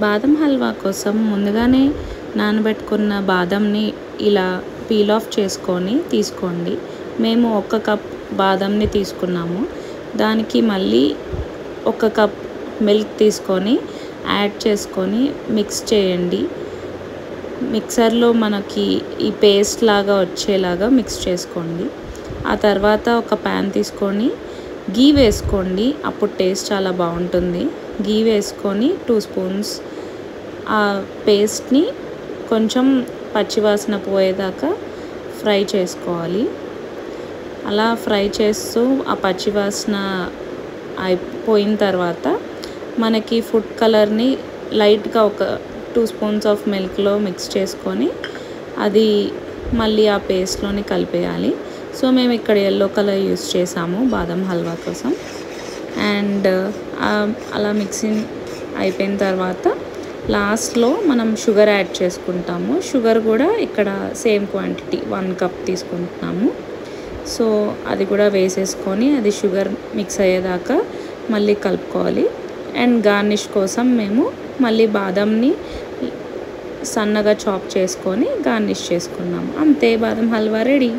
బాదం హల్వా కోసం ముందుగానే నానబెట్టుకున్న బాదంని ఇలా పీల్ ఆఫ్ చేసుకొని తీసుకోండి. మేము 1 కప్ బాదంని తీసుకున్నాము. దానికి మళ్ళీ 1 కప్ మిల్క్ తీసుకొని యాడ్ చేసుకొని మిక్స్ చేయండి. మిక్సర్లో మనకి ఈ పేస్ట్ లాగా వచ్చేలాగా మిక్స్ చేసుకోండి. ఆ తర్వాత ఒక ప్యాన్ తీసుకొని గీ వేసుకోండి. అప్పుడు టేస్ట్ చాలా బాగుంటుంది. గీ వేసుకొని 2 స్పూన్స్ ఆ పేస్ట్ని కొంచెం పచ్చివాసన పోయేదాకా ఫ్రై చేసుకోవాలి. అలా ఫ్రై చేస్తూ ఆ పచ్చివాసన అయిపోయిన తర్వాత మనకి ఫుడ్ కలర్ని లైట్గా ఒక 2 స్పూన్స్ ఆఫ్ మిల్క్లో మిక్స్ చేసుకొని అది మళ్ళీ ఆ పేస్ట్లోని కలిపేయాలి. సో మేము ఇక్కడ yellow కలర్ యూస్ చేసాము బాదం హల్వా కోసం. అండ్ అలా మిక్సింగ్ అయిపోయిన తర్వాత లాస్ట్లో మనం షుగర్ యాడ్ చేసుకుంటాము. షుగర్ కూడా ఇక్కడ సేమ్ క్వాంటిటీ 1 కప్ తీసుకుంటున్నాము. సో అది కూడా వేసేసుకొని అది షుగర్ మిక్స్ అయ్యేదాకా మళ్ళీ కలుపుకోవాలి. అండ్ గార్నిష్ కోసం మేము మళ్ళీ బాదంని సన్నగా చాప్ చేసుకొని గార్నిష్ చేసుకున్నాము. అంతే, బాదం హల్వా రెడీ.